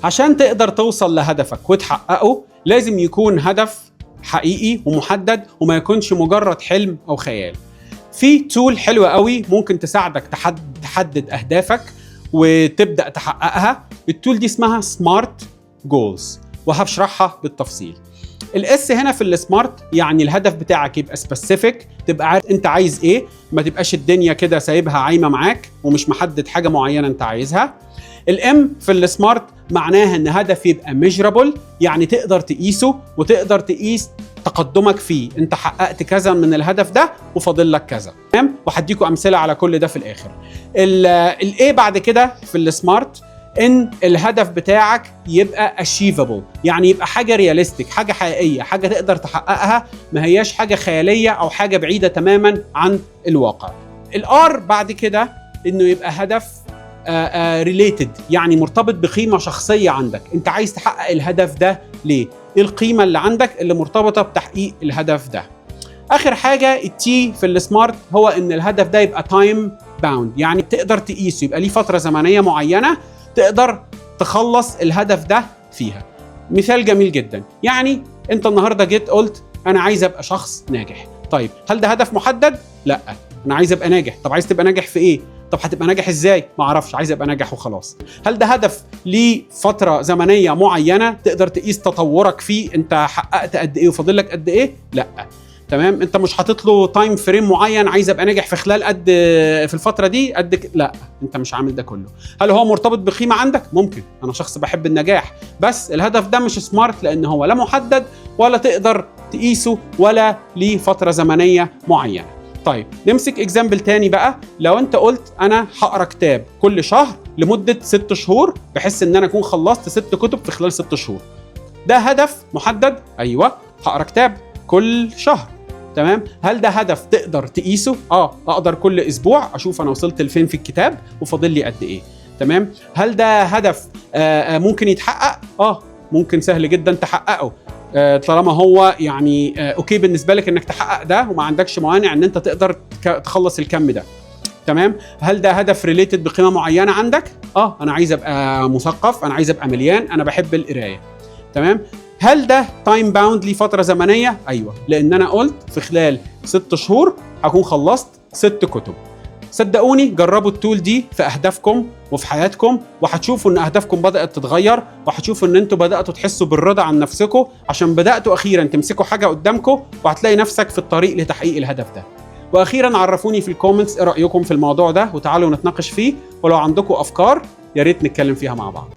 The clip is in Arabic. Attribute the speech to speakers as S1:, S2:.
S1: عشان تقدر توصل لهدفك وتحققه لازم يكون هدف حقيقي ومحدد وما يكونش مجرد حلم أو خيال. في تول حلوة قوي ممكن تساعدك تحدد أهدافك وتبدأ تحققها. التول دي اسمها سمارت جولز وهشرحها بالتفصيل. الاس هنا في السمارت يعني الهدف بتاعك يبقى سبيسيفيك، تبقى عارف انت عايز ايه، ما تبقاش الدنيا كده سايبها عايمه معاك ومش محدد حاجه معينه انت عايزها. الام في السمارت معناها ان هدف يبقى ميجرابل، يعني تقدر تقيسه وتقدر تقيس تقدمك فيه، انت حققت كذا من الهدف ده وفاضل لك كذا، تمام؟ وهديكم امثله على كل ده في الاخر. الاي بعد كده في السمارت ان الهدف بتاعك يبقى achievable، يعني يبقى حاجه رياليستيك، حاجه حقيقيه، حاجه تقدر تحققها، ما هياش حاجه خياليه او حاجه بعيده تماما عن الواقع. الار بعد كده انه يبقى هدف related، يعني مرتبط بقيمه شخصيه عندك، انت عايز تحقق الهدف ده ليه؟ ايه القيمه اللي عندك اللي مرتبطه بتحقيق الهدف ده؟ اخر حاجه التي في السمارت هو ان الهدف ده يبقى تايم باوند، يعني تقدر تقيسه، يبقى ليه فتره زمنيه معينه تقدر تخلص الهدف ده فيها. مثال جميل جدا، يعني انت النهارده جيت قلت انا عايز ابقى شخص ناجح. طيب هل ده هدف محدد؟ لا، انا عايز ابقى ناجح. طب عايز تبقى ناجح في ايه؟ طب هتبقى ناجح ازاي؟ ما اعرفش، عايز ابقى ناجح وخلاص. هل ده هدف ليه فتره زمنيه معينه تقدر تقيس تطورك فيه، انت حققت قد ايه وفاضل لك قد ايه؟ لا، تمام؟ انت مش حاطط له تايم فريم معين، عايز ابقى ناجح في خلال قد في الفتره دي قد لا، انت مش عامل ده كله. هل هو مرتبط بقيمه عندك؟ ممكن، انا شخص بحب النجاح، بس الهدف ده مش سمارت لان هو لا محدد ولا تقدر تقيسه ولا ليه فتره زمنيه معينه. طيب نمسك اكزامبل تاني بقى. لو انت قلت انا هقرا كتاب كل شهر لمده 6 شهور بحيث ان انا اكون خلصت 6 كتب في خلال 6 شهور، ده هدف محدد؟ ايوه، هقرا كتاب كل شهر، تمام؟ هل ده هدف تقدر تقيسه؟ اقدر كل اسبوع اشوف انا وصلت لفين في الكتاب وفاضل لي قد ايه، تمام؟ هل ده هدف ممكن يتحقق؟ ممكن، سهل جدا تحققه طالما هو يعني اوكي بالنسبه لك انك تحقق ده وما عندكش موانع ان انت تقدر تخلص الكم ده، تمام؟ هل ده هدف ريليتد بقيمه معينه عندك؟ انا عايز ابقى مثقف، انا عايز ابقى مليان، انا بحب القرايه، تمام؟ هل ده تايم باوند ليه فتره زمنيه؟ ايوه، لان انا قلت في خلال 6 شهور هكون خلصت 6 كتب. صدقوني جربوا التول دي في اهدافكم وفي حياتكم وهتشوفوا ان اهدافكم بدات تتغير، وهتشوفوا ان انتوا بداتوا تحسوا بالرضا عن نفسكم عشان بداتوا اخيرا تمسكوا حاجه قدامكم، وهتلاقي نفسك في الطريق لتحقيق الهدف ده. واخيرا عرفوني في الكومنتس ايه رايكم في الموضوع ده وتعالوا نتناقش فيه، ولو عندكم افكار يا ريت نتكلم فيها مع بعض.